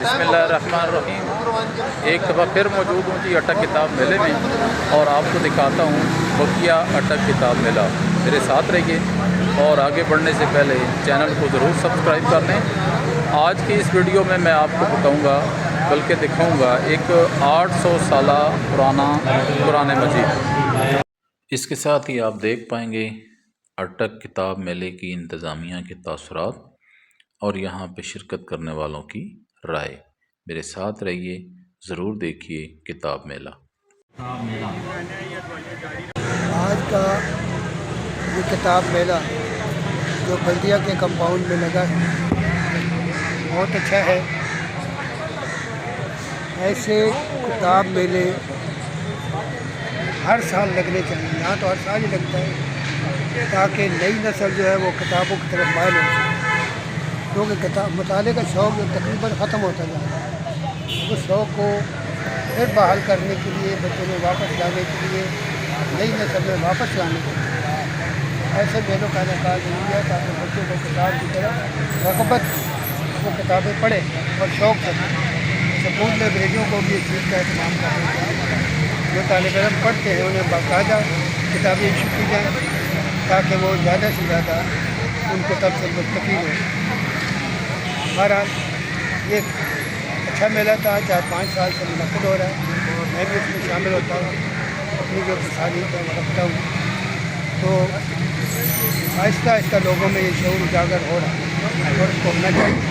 बिस्मिल्लाहिर्रहमानिर्रहीम। एक दफ़ा फिर मौजूद हूँ जी अटक किताब मेले में और आपको दिखाता हूँ बकिया अटक किताब मेला। मेरे साथ रहिए और आगे बढ़ने से पहले चैनल को ज़रूर सब्सक्राइब कर लें। आज की इस वीडियो में मैं आपको बताऊँगा बल्कि दिखाऊँगा एक 800 साल पुराना कुरान मजीद। इसके साथ ही आप देख पाएंगे अटक किताब मेले की इंतज़ामिया के तासुरात और यहाँ पे शिरकत करने वालों की राय। मेरे साथ रहिए, ज़रूर देखिए किताब मेला। आज का ये किताब मेला जो बल्दिया के कंपाउंड में लगा है बहुत अच्छा है। ऐसे किताब मेले हर साल लगने चाहिए। यहाँ तो हर साल ही लगता है ताकि नई नस्ल जो है वो किताबों की तरफ माइल हो, क्योंकि किताब मुताले का शौक़ जो तकरीबन ख़त्म होता जा रहा है। उस शौक़ को फिर बहाल करने के लिए, बच्चों में वापस लाने के लिए, नई नस्ल में वापस लाने के लिए ऐसे मेलों का इनेकाल ज़रूरी है ताकि बच्चों को किताब की तरफ रग़बत, वो किताबें पढ़ें और शौक़ से स्कूल में बच्चों को भी इस चीज़ का एहतमाम करना चाहिए। जो तालिब इल्म पढ़ते हैं उन्हें बाकायदा किताबें इशू की जाएँ ताकि वो ज़्यादा से ज़्यादा उन किताब से मुस्तफ़ीद हो। बहरहाल ये अच्छा मेला था, 4-5 साल से मुनक़िद हो रहा है। मैं भी इसमें शामिल होता हूँ, अपनी जो सालियत है वो रखता हूँ। तो आहिस्ता आहिस्ता लोगों में ये शऊर उजागर हो रहा है और इसको होना चाहिए।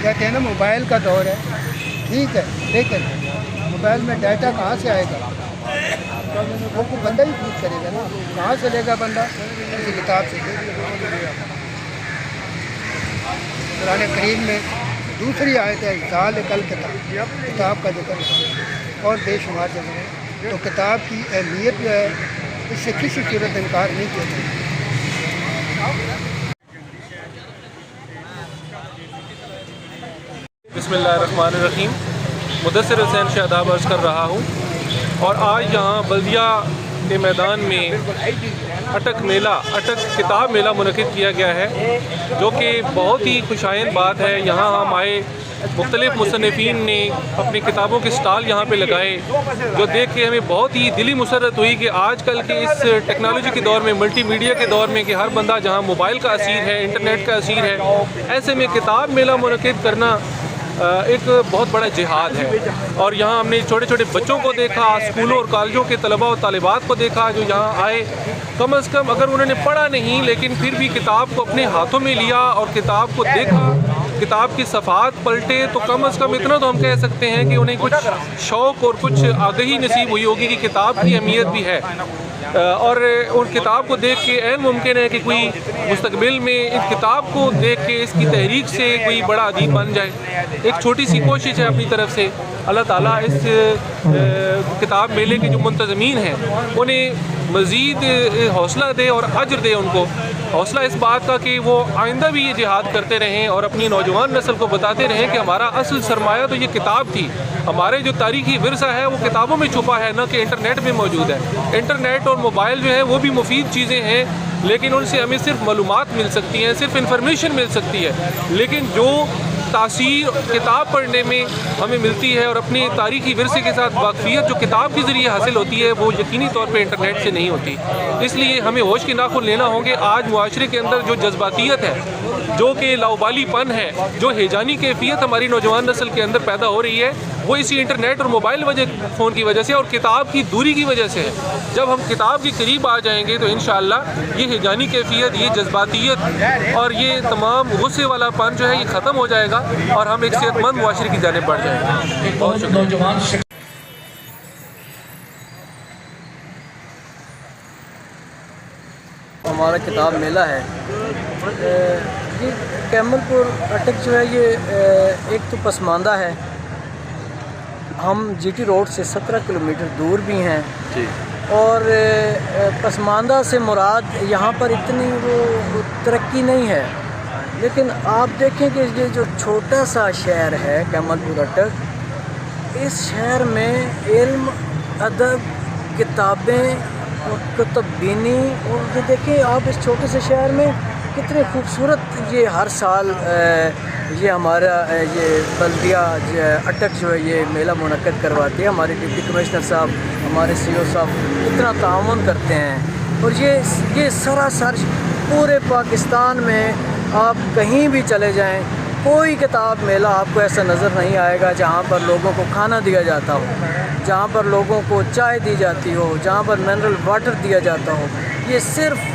कहते हैं ना मोबाइल का दौर है, ठीक है, लेकिन मोबाइल में डाटा कहाँ से आएगा? वो को बंदा ही ठीक करेगा ना, कहाँ से लेगा बंदा? किसी किताब से। कुरान करीम में दूसरी आयत है ज़ालिकल किताब का जिक्र है और बेशुमार जगह है। तो किताब की अहमियत जो है इससे किसी सूरत इनकार नहीं किया जाता। बिस्मिल्लाहिर्रहमानिर्रहीम। मुदस्सिर हुसैन शादाब अर्ज़ कर रहा हूँ और आज यहाँ बल्दिया के मैदान में अटक मेला, अटक किताब मेला मुनक़िद किया गया है, जो कि बहुत ही खुशाइन बात है। यहाँ हम आए, मुख्तलिफ़ मुसन्निफ़ीन ने अपनी किताबों के स्टॉल यहाँ पे लगाए, जो देख के हमें बहुत ही दिली मुसर्रत हुई कि आजकल के इस टेक्नोलॉजी के दौर में, मल्टी मीडिया के दौर में, कि हर बंदा जहाँ मोबाइल का असीर है, इंटरनेट का असीर है, ऐसे में किताब मेला मुनक़िद करना एक बहुत बड़ा जिहाद है। और यहाँ हमने छोटे छोटे बच्चों को देखा, स्कूलों और कॉलेजों के तलबा और तालिबात को देखा जो यहाँ आए। कम अज़ कम अगर उन्होंने पढ़ा नहीं लेकिन फिर भी किताब को अपने हाथों में लिया और किताब को देखा, किताब की सफ़ात पलटे, तो कम अज़ कम इतना तो हम कह सकते हैं कि उन्हें कुछ शौक़ और कुछ आगही नसीब हुई होगी कि किताब की अहमियत भी है। और उन किताब को देख के ऐन मुमकिन है कि कोई मुस्तक़बिल में इस किताब को देख के इसकी तहरीक से कोई बड़ा अदीब बन जाए। एक छोटी सी कोशिश है अपनी तरफ से। अल्लाह ताला इस किताब मेले के जो मुंतज़मीन हैं उन्हें मज़ीद हौसला दे और अज्र दे, उनको हौसला इस बात का कि वो आइंदा भी ये जिहाद करते रहें और अपनी नौजवान नस्ल को बताते रहें कि हमारा असल सरमाया तो ये किताब थी। हमारे जो तारीख़ी विरसा है वो किताबों में छुपा है, न कि इंटरनेट में मौजूद है। इंटरनेट और मोबाइल जो है वो भी मुफीद चीज़ें हैं, लेकिन उनसे हमें सिर्फ मालूमात मिल सकती हैं, सिर्फ इन्फॉर्मेशन मिल सकती है। लेकिन जो तासीर किताब पढ़ने में हमें मिलती है और अपनी तारीख़ी विरसे के साथ वाक़फ़ियत जो किताब के ज़रिए हासिल होती है, वो यकीनी तौर पे इंटरनेट से नहीं होती। इसलिए हमें होश के नाखुन लेना होंगे। आज मुआशरे के अंदर जो जज्बातियत है, जो कि लाउबालीपन है, जो हेजानी कैफियत हमारी नौजवान नस्ल के अंदर पैदा हो रही है, वो इसी इंटरनेट और मोबाइल फ़ोन की वजह से और किताब की दूरी की वजह से है। जब हम किताब के करीब आ जाएंगे तो इंशाअल्लाह ये हेजानी कैफियत, ये जज्बातियत और ये तमाम गुस्से वालापन जो है ये ख़त्म हो जाएगा और हम एक सेहतमंद मुआशरे की जानिब बढ़ जाएंगे। बहुत शुक्रिया। हमारा किताब मेला है ये कैमलपुर अटक जो है ये एक तो पसमानदा है। हम जीटी रोड से 17 किलोमीटर दूर भी हैं जी। और पसमानदा से मुराद यहाँ पर इतनी वो तरक्की नहीं है, लेकिन आप देखें कि ये जो छोटा सा शहर है कैमलपुर अटक, इस शहर में इल्म, अदब, किताबें और कुतुब बीनी, और ये देखें आप इस छोटे से शहर में کتنے خوبصورت یہ ہر سال یہ ہمارا یہ بلدیہ اٹک جو ہے یہ میلہ منعقد کرواتی ہے. ہمارے ڈپٹی کمشنر صاحب، ہمارے سی او صاحب اتنا تعاون کرتے ہیں. اور یہ سراسر پورے پاکستان میں آپ کہیں بھی چلے جائیں، کوئی کتاب میلہ آپ کو ایسا نظر نہیں آئے گا جہاں پر لوگوں کو کھانا دیا جاتا ہو، جہاں پر لوگوں کو چائے دی جاتی ہو، جہاں پر منرل واٹر دیا جاتا ہو. یہ صرف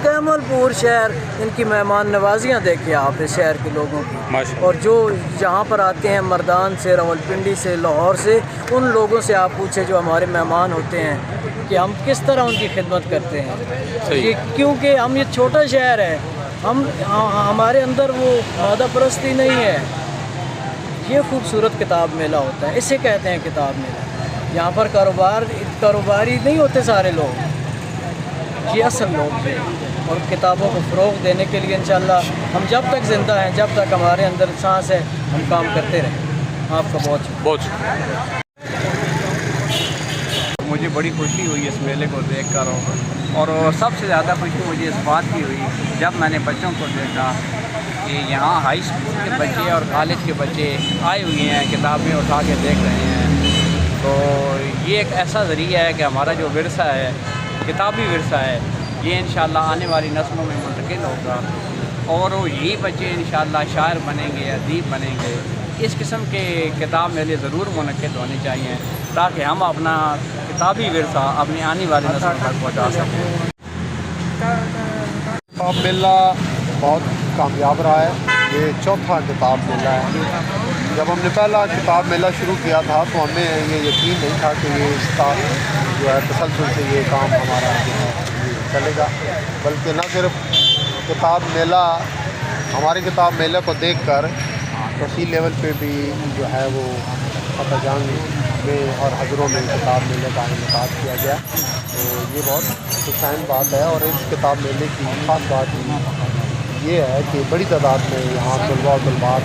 کیمل پور شہر ان کی مہمان نوازیاں دیکھیں آپ اس شہر کے لوگوں کی. اور جو یہاں پر آتے ہیں مردان سے، راولپنڈی سے، لاہور سے، ان لوگوں سے آپ پوچھیں جو ہمارے مہمان ہوتے ہیں کہ ہم کس طرح ان کی خدمت کرتے ہیں. یہ کیونکہ ہم یہ چھوٹا شہر ہے، ہمارے اندر وہ مادہ پرستی نہیں ہے. یہ خوبصورت کتاب میلہ ہوتا ہے، اسے کہتے ہیں کتاب میلہ. یہاں پر کاروباری نہیں ہوتے سارے لوگ، یہ اصل لوگ ہیں. اور کتابوں کو فروغ دینے کے لیے انشاءاللہ ہم جب تک زندہ ہیں، جب تک ہمارے اندر سانس ہے، ہم کام کرتے رہیں. آپ کا بہت شکریہ. مجھے بڑی خوشی ہوئی اس میلے کو دیکھ کر، اور سب سے زیادہ خوشی مجھے اس بات کی ہوئی جب میں نے بچوں کو دیکھا کہ یہاں ہائی اسکول کے بچے اور کالج کے بچے آئے ہوئے ہیں، کتابیں اٹھا کے دیکھ رہے ہیں. تو یہ ایک ایسا ذریعہ ہے کہ ہمارا جو ورثہ ہے، کتابی ورثہ ہے، یہ انشاءاللہ آنے والی نسلوں میں منتقل ہوگا، اور یہی بچے انشاءاللہ شاعر بنیں گے، ادیب بنیں گے. اس قسم کے کتاب میلے ضرور منعقد ہونے چاہیے تاکہ ہم اپنا کتابی ورثہ اپنی آنے والی نسلوں تک پہنچا سکیں. کتاب میلہ بہت کامیاب رہا ہے. یہ چوتھا کتاب میلہ ہے. جب ہم نے پہلا کتاب میلہ شروع کیا تھا تو ہمیں یہ یقین نہیں تھا کہ یہ اس کا جو ہے تسلسل سے یہ کام ہمارا جو ہے چلے گا، بلکہ نہ صرف کتاب میلہ، ہمارے کتاب میلے کو دیکھ کر تحصیل لیول پہ بھی جو ہے وہ فتح جنگ میں اور حضروں میں کتاب میلے کا انعقاد کیا گیا. تو یہ بہت خوشائن بات ہے. اور اس کتاب میلے کی خاص بات یہ ہے کہ بڑی تعداد میں یہاں طلباء و طالبات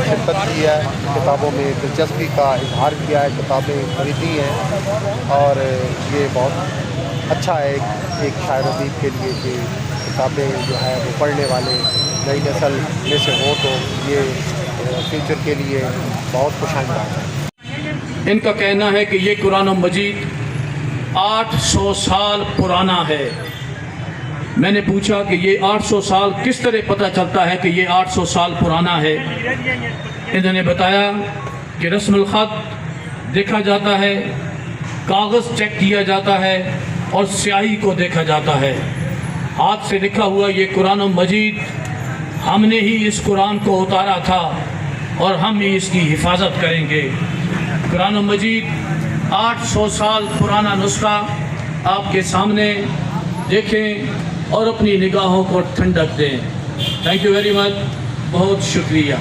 شرکت کی ہے، کتابوں میں دلچسپی کا اظہار کیا ہے، کتابیں خریدی ہیں. اور یہ بہت اچھا ہے ایک شاعر ادیب کے لیے کہ کتابیں جو ہے وہ پڑھنے والے نئی نسل میں سے ہو، تو یہ فیوچر کے لیے بہت خوشائن بات ہے. ان کا کہنا ہے کہ یہ قرآن مجید 800 سال پرانا ہے. میں نے پوچھا کہ یہ 800 سال کس طرح پتہ چلتا ہے کہ یہ 800 سال پرانا ہے. انہوں نے بتایا کہ رسم الخط دیکھا جاتا ہے، کاغذ چیک کیا جاتا ہے، اور سیاہی کو دیکھا جاتا ہے. ہاتھ سے لکھا ہوا یہ قرآن مجید ہم نے ہی اس قرآن کو اتارا تھا اور ہم ہی اس کی حفاظت کریں گے. قرآن مجید 800 سال پرانا نسخہ آپ کے سامنے دیکھیں اور اپنی نگاہوں کو ٹھنڈک دیں. Thank you very much. بہت شکریہ.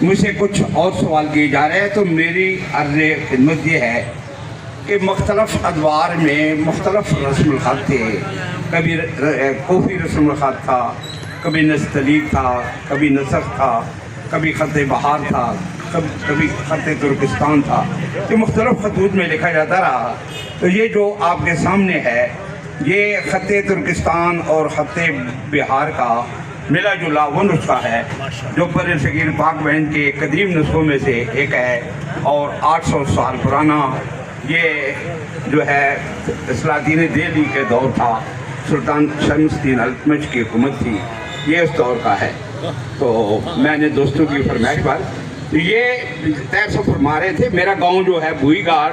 مجھ سے کچھ اور سوال کیے جا رہے ہیں، تو میری عرض خدمت یہ ہے کہ مختلف ادوار میں مختلف رسم الخط تھے. کبھی کوفی رسم الخط تھا، کبھی نستعلیق تھا، کبھی نسخ تھا، کبھی خط بہار تھا، کبھی خط ترکستان تھا. یہ مختلف خطوط میں لکھا جاتا رہا. تو یہ جو آپ کے سامنے ہے یہ خط ترکستان اور خط بہار کا ملا جلا وہ نسخہ ہے جو بر صغیر پاک بہن کے قدیم نسخوں میں سے ایک ہے، اور 800 سال پرانا. یہ جو ہے سلاطین دہلی کے دور تھا، سلطان شمس الدین التمش کی حکومت تھی، یہ اس دور کا ہے. تو میں نے دوستوں کی فرمائش پر یہ طے سے فرما رہے تھے. میرا گاؤں جو ہے بھوئی گاڑ،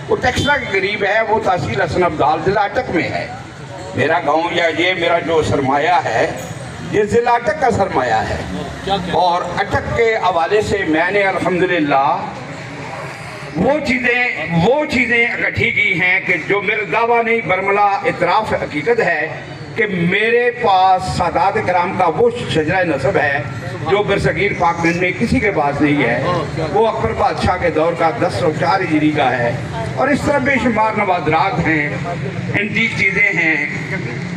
وہ ٹیکسلا کے قریب ہے، وہ تحصیل حسن ابدال ضلع اٹک میں ہے. میرا گاؤں یا یہ میرا جو سرمایہ ہے یہ ضلع اٹک کا سرمایہ ہے. اور اٹک کے حوالے سے میں نے الحمدللہ وہ چیزیں اکٹھی کی ہیں کہ جو میرا دعویٰ نہیں برملا اعتراف حقیقت ہے کہ میرے پاس سادات کرام کا وہ شجرہ نسب ہے جو برصغیر پاک بہن میں کسی کے پاس نہیں ہے. وہ اکبر بادشاہ کے دور کا 1004 ہجری کا ہے. اور اس طرح بے شمار نوادرات ہیں، انٹیک چیزیں ہیں،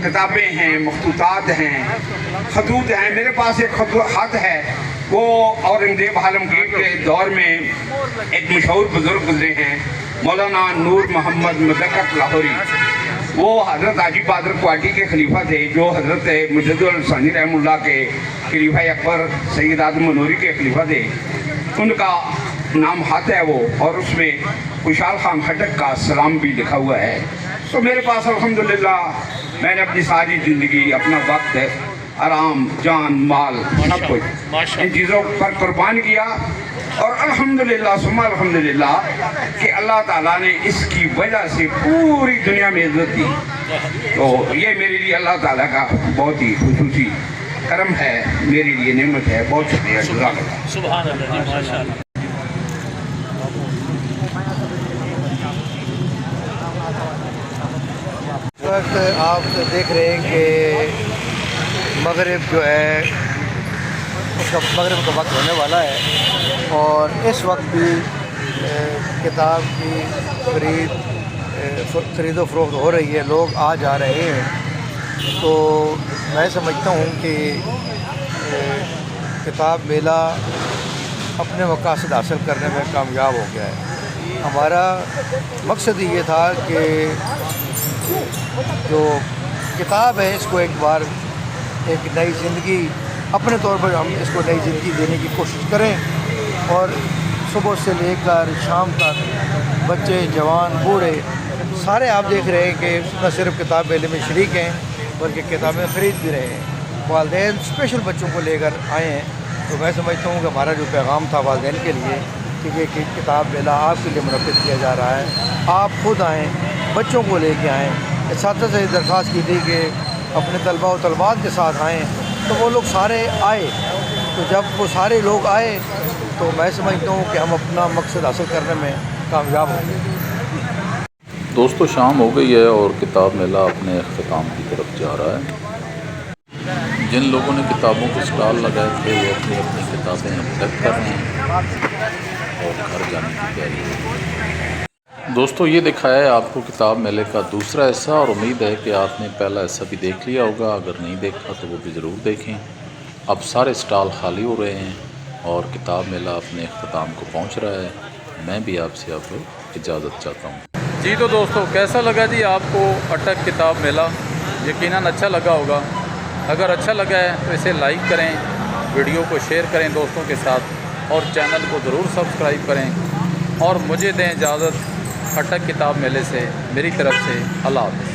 کتابیں ہیں، مخطوطات ہیں، خطوط ہیں. میرے پاس ایک خط ہے، وہ اورنگزیب عالمگیر کے دور میں ایک مشہور بزرگ گزرے ہیں، مولانا نور محمد مدکت لاہوری. वो हज़रत हाजी बहादुर क्वाटी के खलीफा थे, जो हज़रत मुजद्दिद सानी रहमुल्लाह के खलीफा अकबर सैयद आदम मनूरी के खलीफा थे। उनका नाम हाथ है वो, और उसमें खुशहाल खान खटक का सलाम भी लिखा हुआ है। तो मेरे पास अल्हम्दुलिल्लाह मैंने अपनी सारी ज़िंदगी अपना वक्त आराम जान माल सब कुछ इन चीज़ों पर कुर्बान किया, और अल्हम्दुलिल्लाह सुम्मा अल्हम्दुलिल्लाह कि अल्लाह ताला ने इसकी वजह से पूरी दुनिया में इज्जत दी। तो ये मेरे लिए अल्लाह ताला का बहुत ही खुसूसी करम है, मेरे लिए नेमत है। बहुत शुक्रिया। सुभान अल्लाह जी, माशाअल्लाह। इस वक्त आप देख रहे हैं कि मगरिब जो है उसका मगरिब का वक्त होने वाला है, और इस वक्त भी किताब की खरीदो फरोख्त हो रही है, लोग आ जा रहे हैं। तो मैं समझता हूँ कि किताब मेला अपने मकासद हासिल करने में कामयाब हो गया है। हमारा मकसद ये था कि जो किताब है इसको एक बार एक नई ज़िंदगी, अपने तौर पर हम इसको नई ज़िंदगी देने की कोशिश करें, और सुबह से लेकर शाम तक बच्चे जवान बूढ़े सारे आप देख रहे हैं कि न सिर्फ किताब मेले में शरीक हैं बल्कि किताबें ख़रीद भी रहे हैं। वालिदैन स्पेशल बच्चों को लेकर आए हैं। तो मैं समझता हूँ कि हमारा जो पैगाम था वालिदैन के लिए कि ये किताब मेला आपके लिए मुनक़्क़िद किया जा रहा है, आप खुद आएँ, बच्चों को लेके आएँ। इसातिज़ा से दरख्वास्त की थी कि अपने तलबा और तलबात के साथ आएँ, तो वो लोग सारे आए। तो जब वो सारे लोग आए तो मैं समझता हूँ कि हम अपना मकसद हासिल करने में कामयाब होंगे। दोस्तों शाम हो गई है और किताब मेला अपने अख्ताम की तरफ जा रहा है। जिन लोगों ने किताबों के स्टॉल लगाए थे वो अपनी अपनी किताबें पैक कर रहे हैं और घर जाने की तैयारी है। दोस्तों ये दिखाया है आपको किताब मेले का दूसरा हिस्सा, और उम्मीद है कि आपने पहला हिस्सा भी देख लिया होगा। अगर नहीं देखा तो वो भी ज़रूर देखें। अब सारे स्टॉल खाली हो रहे हैं और किताब मेला अपने अख्ताम को पहुंच रहा है। मैं भी आपसे अब इजाज़त चाहता हूं। जी तो दोस्तों कैसा लगा जी आपको अटक किताब मेला? यकीनन अच्छा लगा होगा। अगर अच्छा लगा है तो इसे लाइक करें, वीडियो को शेयर करें दोस्तों के साथ, और चैनल को ज़रूर सब्सक्राइब करें। और मुझे दें इजाज़त अटक किताब मेले से। मेरी तरफ से अल्लाह हाफ़िज़।